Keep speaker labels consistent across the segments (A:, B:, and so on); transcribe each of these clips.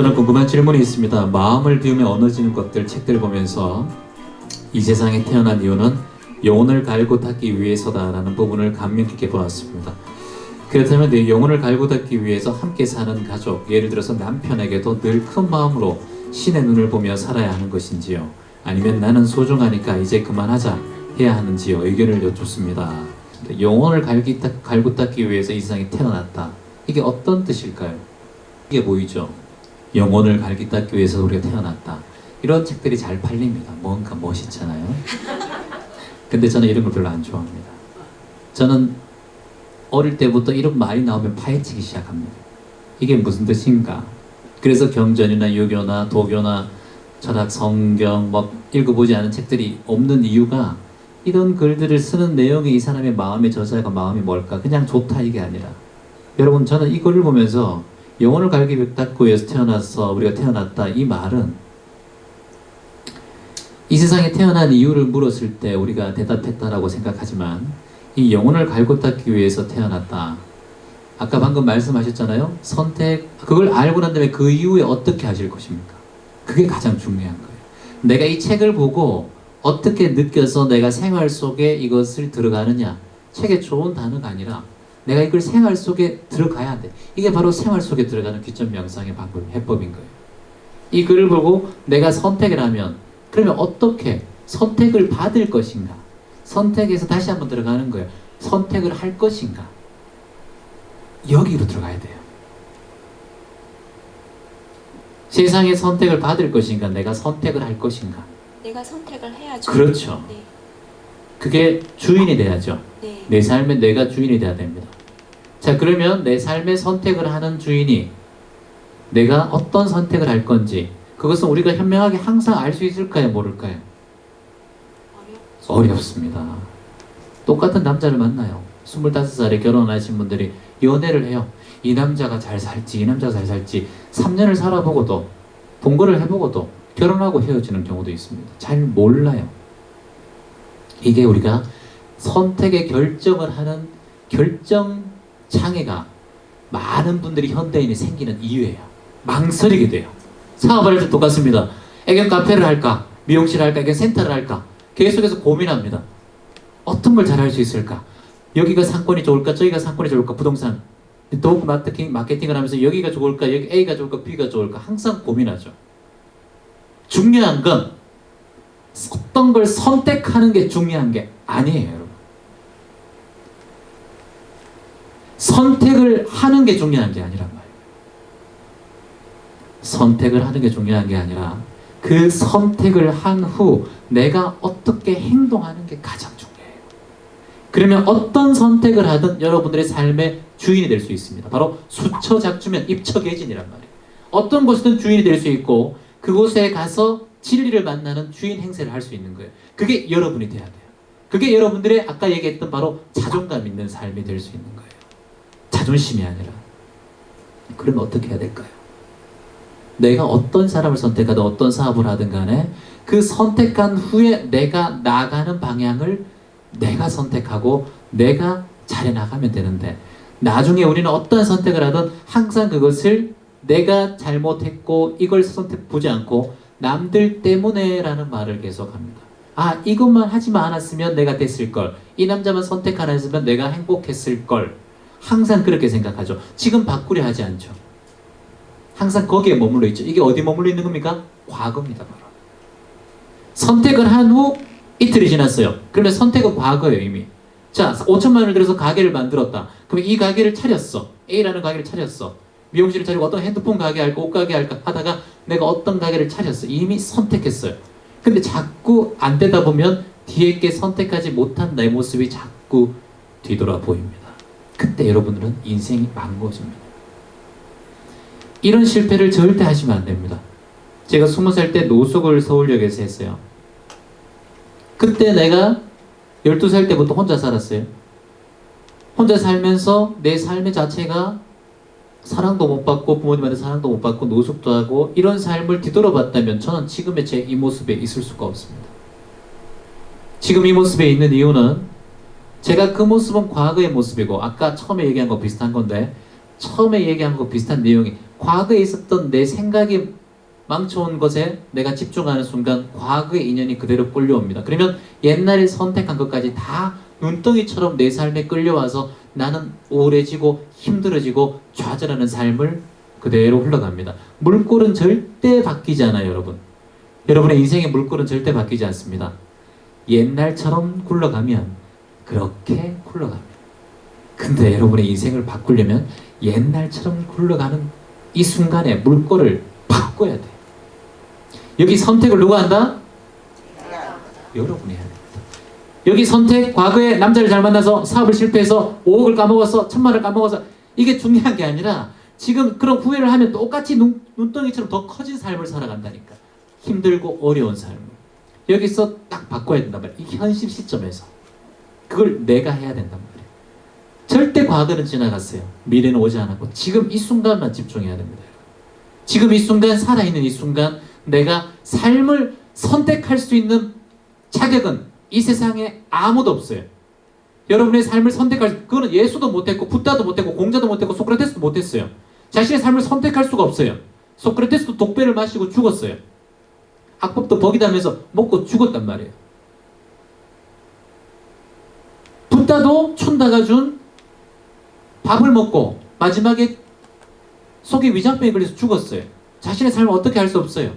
A: 저는 궁금한 질문이 있습니다. 마음을 비우며 어느지는 것들 책들 보면서 이 세상에 태어난 이유는 영혼을 갈고 닦기 위해서다라는 부분을 감명 깊게 보았습니다. 그렇다면 내 영혼을 갈고 닦기 위해서 함께 사는 가족, 예를 들어서 남편에게도 늘 큰 마음으로 신의 눈을 보며 살아야 하는 것인지요? 아니면 나는 소중하니까 이제 그만하자 해야 하는지요? 의견을 여쭙습니다. 영혼을 갈고 닦기 위해서 이 세상에 태어났다. 이게 어떤 뜻일까요? 이게 보이죠? 영혼을 갈고 닦기 위해서 우리가 태어났다. 이런 책들이 잘 팔립니다. 뭔가 멋있잖아요. 근데 저는 이런 걸 별로 안 좋아합니다. 저는 어릴 때부터 이런 말이 나오면 파헤치기 시작합니다. 이게 무슨 뜻인가? 그래서 경전이나 유교나 도교나 철학, 성경 뭐 읽어보지 않은 책들이 없는 이유가 이런 글들을 쓰는 내용이 이 사람의 마음의 저자가 마음이 뭘까? 그냥 좋다 이게 아니라, 여러분, 저는 이 글을 보면서 영혼을 갈고 닦기 위해서 태어나서 우리가 태어났다, 이 말은 이 세상에 태어난 이유를 물었을 때 우리가 대답했다라고 생각하지만, 이 영혼을 갈고 닦기 위해서 태어났다, 아까 방금 말씀하셨잖아요. 선택, 그걸 알고 난 다음에 그 이후에 어떻게 하실 것입니까? 그게 가장 중요한 거예요. 내가 이 책을 보고 어떻게 느껴서 내가 생활 속에 이것을 들어가느냐, 책에 좋은 단어가 아니라 내가 이걸 생활 속에 들어가야 돼. 이게 바로 생활 속에 들어가는 귀점 명상의 방법, 해법인 거예요. 이 글을 보고 내가 선택을 하면, 그러면 어떻게 선택을 받을 것인가? 선택에서 다시 한번 들어가는 거예요. 선택을 할 것인가? 여기로 들어가야 돼요. 세상의 선택을 받을 것인가? 내가 선택을 할 것인가?
B: 내가 선택을 해야죠.
A: 그렇죠.
B: 네.
A: 그게 주인이 돼야죠.
B: 네.
A: 내 삶의 내가 주인이 돼야 됩니다. 자, 그러면 내 삶의 선택을 하는 주인이 내가 어떤 선택을 할 건지, 그것은 우리가 현명하게 항상 알 수 있을까요? 모를까요? 어렵습니다. 똑같은 남자를 만나요. 25살에 결혼하신 분들이 연애를 해요. 이 남자가 잘 살지, 이 남자가 잘 살지 3년을 살아보고도, 동거를 해보고도 결혼하고 헤어지는 경우도 있습니다. 잘 몰라요. 이게 우리가 선택의 결정을 하는 결정 장애가 많은 분들이 현대인이 생기는 이유예요. 망설이게 돼요. 사업을 할 때 똑같습니다. 애견 카페를 할까? 미용실을 할까? 애견 센터를 할까? 계속해서 고민합니다. 어떤 걸 잘 할 수 있을까? 여기가 상권이 좋을까? 저기가 상권이 좋을까? 부동산 더욱 마케팅을 하면서 여기가 좋을까? 여기 A가 좋을까? B가 좋을까? 항상 고민하죠. 중요한 건 어떤 걸 선택하는 게 중요한 게 아니에요, 여러분. 선택을 하는 게 중요한 게 아니란 말이에요. 선택을 하는 게 중요한 게 아니라 그 선택을 한 후 내가 어떻게 행동하는 게 가장 중요해요. 그러면 어떤 선택을 하든 여러분들의 삶의 주인이 될 수 있습니다. 바로 수처작주면 입처계진이란 말이에요. 어떤 곳이든 주인이 될 수 있고, 그곳에 가서 진리를 만나는 주인 행세를 할 수 있는 거예요. 그게 여러분이 돼야 돼요. 그게 여러분들의 아까 얘기했던 바로 자존감 있는 삶이 될 수 있는 거예요. 자존심이 아니라. 그러면 어떻게 해야 될까요? 내가 어떤 사람을 선택하든 어떤 사업을 하든 간에 그 선택한 후에 내가 나가는 방향을 내가 선택하고 내가 잘해 나가면 되는데, 나중에 우리는 어떤 선택을 하든 항상 그것을 내가 잘못했고 이걸 선택 보지 않고 남들 때문에 라는 말을 계속합니다. 아, 이것만 하지만 않았으면 내가 됐을걸, 이 남자만 선택 안 했으면 내가 행복했을걸, 항상 그렇게 생각하죠. 지금 바꾸려 하지 않죠. 항상 거기에 머물러 있죠. 이게 어디 머물러 있는 겁니까? 과거입니다. 바로 선택을 한 후 이틀이 지났어요. 그러면 선택은 과거예요. 이미. 자, 5천만 원을 들여서 가게를 만들었다. 그럼 이 가게를 차렸어. A라는 가게를 차렸어. 미용실을 차리고 어떤 핸드폰 가게 할까, 옷 가게 할까 하다가 내가 어떤 가게를 차렸어. 이미 선택했어요. 근데 자꾸 안 되다 보면 뒤에 게 선택하지 못한 내 모습이 자꾸 뒤돌아 보입니다. 그때 여러분들은 인생이 망가집니다. 이런 실패를 절대 하시면 안 됩니다. 제가 20살 때 노숙을 서울역에서 했어요. 그때 내가 12살 때부터 혼자 살았어요. 혼자 살면서 내 삶의 자체가 사랑도 못 받고 부모님한테 사랑도 못 받고 노숙도 하고 이런 삶을 뒤돌아봤다면 저는 지금의 제 이 모습에 있을 수가 없습니다. 지금 이 모습에 있는 이유는 제가 그 모습은 과거의 모습이고, 아까 처음에 얘기한 거 비슷한 건데, 처음에 얘기한 거 비슷한 내용이 과거에 있었던 내 생각이 망쳐온 것에 내가 집중하는 순간 과거의 인연이 그대로 끌려옵니다. 그러면 옛날에 선택한 것까지 다 눈덩이처럼 내 삶에 끌려와서 나는 우울해지고 힘들어지고 좌절하는 삶을 그대로 흘러갑니다. 물꼬는 절대 바뀌지 않아요, 여러분. 여러분의 인생의 물꼬는 절대 바뀌지 않습니다. 옛날처럼 굴러가면 그렇게 굴러갑니다. 근데 여러분의 인생을 바꾸려면 옛날처럼 굴러가는 이 순간에 물꼬를 바꿔야 돼. 여기 선택을 누가 한다? 여러분이 해야 됩니다. 여기 선택, 과거에 남자를 잘 만나서 사업을 실패해서 5억을 까먹었어, 1,000만을 까먹어서, 이게 중요한 게 아니라 지금 그런 후회를 하면 똑같이 눈덩이처럼 더 커진 삶을 살아간다니까. 힘들고 어려운 삶을 여기서 딱 바꿔야 된단 말이야. 이 현실 시점에서 그걸 내가 해야 된단 말이야. 절대 과거는 지나갔어요. 미래는 오지 않았고 지금 이 순간만 집중해야 됩니다. 지금 이 순간, 살아있는 이 순간, 내가 삶을 선택할 수 있는 자격은 이 세상에 아무도 없어요. 여러분의 삶을 선택할, 그거는 예수도 못했고 붓다도 못했고 공자도 못했고 소크라테스도 못했어요. 자신의 삶을 선택할 수가 없어요. 소크라테스도 독배를 마시고 죽었어요. 악법도 버기다면서 먹고 죽었단 말이에요. 붓다도 춘다가 준 밥을 먹고 마지막에 속에 위장병에 걸려서 죽었어요. 자신의 삶을 어떻게 할 수 없어요.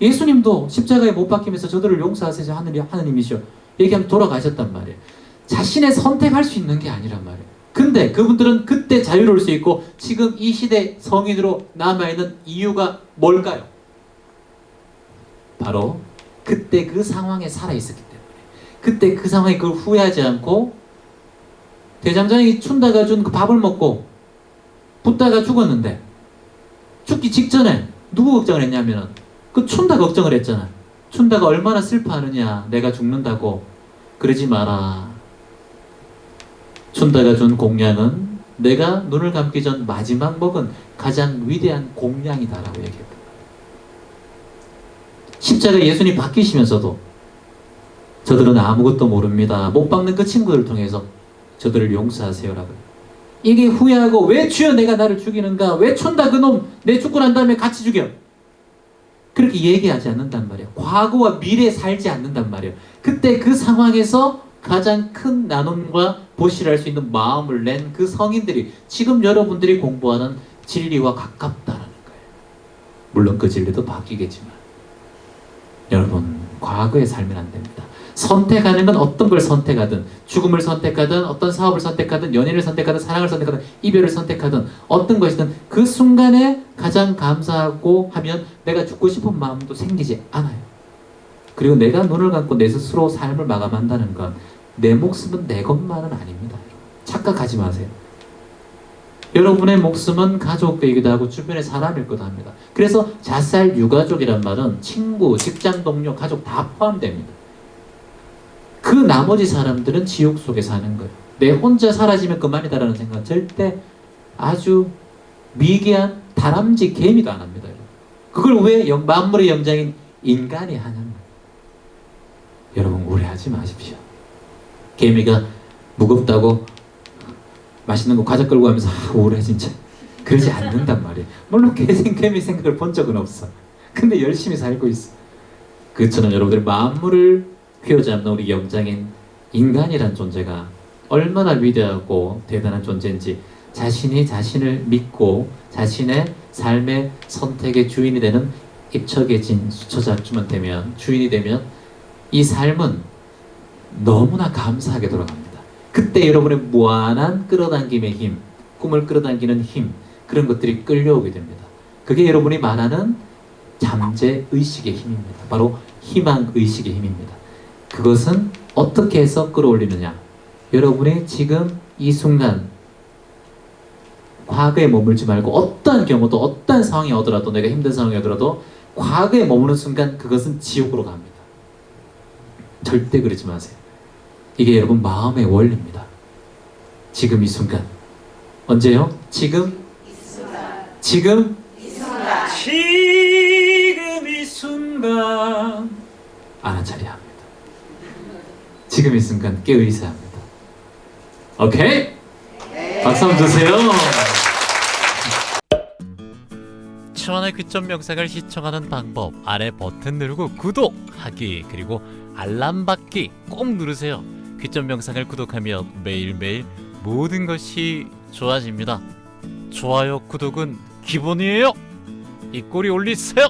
A: 예수님도 십자가에 못 박히면서 저들을 용서하세요 하느님이시여 얘기하면 돌아가셨단 말이에요. 자신의 선택할 수 있는 게 아니란 말이에요. 근데 그분들은 그때 자유로울 수 있고 지금 이 시대 성인으로 남아있는 이유가 뭘까요? 바로 그때 그 상황에 살아있었기 때문에, 그때 그 상황에 그걸 후회하지 않고 대장장이 춘다가 준 그 밥을 먹고 붓다가 죽었는데 죽기 직전에 누구 걱정을 했냐면은 그 춘다 걱정을 했잖아. 춘다가 얼마나 슬퍼하느냐, 내가 죽는다고. 그러지 마라. 춘다가 준 공양은 내가 눈을 감기 전 마지막 먹은 가장 위대한 공양이다라고 얘기했다. 십자가 예수님 박히시면서도 저들은 아무것도 모릅니다. 못 박는 그 친구들을 통해서 저들을 용서하세요라고. 이게 후회하고 왜 주여 내가 나를 죽이는가? 왜 춘다 그놈 내 죽고 난 다음에 같이 죽여? 그렇게 얘기하지 않는단 말이에요. 과거와 미래에 살지 않는단 말이에요. 그때 그 상황에서 가장 큰 나눔과 보시를 할 수 있는 마음을 낸 그 성인들이 지금 여러분들이 공부하는 진리와 가깝다는 거예요. 물론 그 진리도 바뀌겠지만 여러분, 과거에 살면 안 됩니다. 선택하는 건 어떤 걸 선택하든, 죽음을 선택하든, 어떤 사업을 선택하든, 연인을 선택하든, 사랑을 선택하든, 이별을 선택하든, 어떤 것이든 그 순간에 가장 감사하고 하면 내가 죽고 싶은 마음도 생기지 않아요. 그리고 내가 눈을 감고 내 스스로 삶을 마감한다는 건 내 목숨은 내 것만은 아닙니다. 착각하지 마세요. 여러분의 목숨은 가족이기도 하고 주변의 사람일 거도 합니다. 그래서 자살 유가족이란 말은 친구, 직장 동료, 가족 다 포함됩니다. 그 나머지 사람들은 지옥 속에 사는 거예요. 내 혼자 사라지면 그만이다라는 생각은 절대 아주 미개한 다람쥐 개미도 안 합니다. 그걸 왜 만물의 영장인 인간이 하냐면, 여러분 오해하지 마십시오. 개미가 무겁다고 맛있는 거 과자 끌고 가면서 오래 진짜 그러지 않는단 말이에요. 물론 개미 생각을 본 적은 없어. 근데 열심히 살고 있어. 그처럼 여러분들 만물을 휘어잡는 우리 영장인 인간이란 존재가 얼마나 위대하고 대단한 존재인지 자신이 자신을 믿고 자신의 삶의 선택의 주인이 되는 입척해진 수처자쯤은 되면, 주인이 되면 이 삶은 너무나 감사하게 돌아갑니다. 그때 여러분의 무한한 끌어당김의 힘, 꿈을 끌어당기는 힘, 그런 것들이 끌려오게 됩니다. 그게 여러분이 말하는 잠재의식의 힘입니다. 바로 희망의식의 힘입니다. 그것은 어떻게 해서 끌어올리느냐? 여러분이 지금 이 순간 과거에 머물지 말고 어떠한 경우도 어떠한 상황이 오더라도, 내가 힘든 상황이 오더라도 과거에 머무는 순간 그것은 지옥으로 갑니다. 절대 그러지 마세요. 이게 여러분 마음의 원리입니다. 지금 이 순간. 언제요? 지금? 지금? 지금 이 순간 알아차려야 합니다. 지금 이 순간 깨어있어야 합니다. 오케이? 박수 한번 주세요.
C: 최초만의 귀점 영상을 시청하는 방법 아래 버튼 누르고 구독하기 그리고 알람 받기 꼭 누르세요. 귀점 영상을 구독하면 매일매일 모든 것이 좋아집니다. 좋아요 구독은 기본이에요. 이 꼬리 올리세요.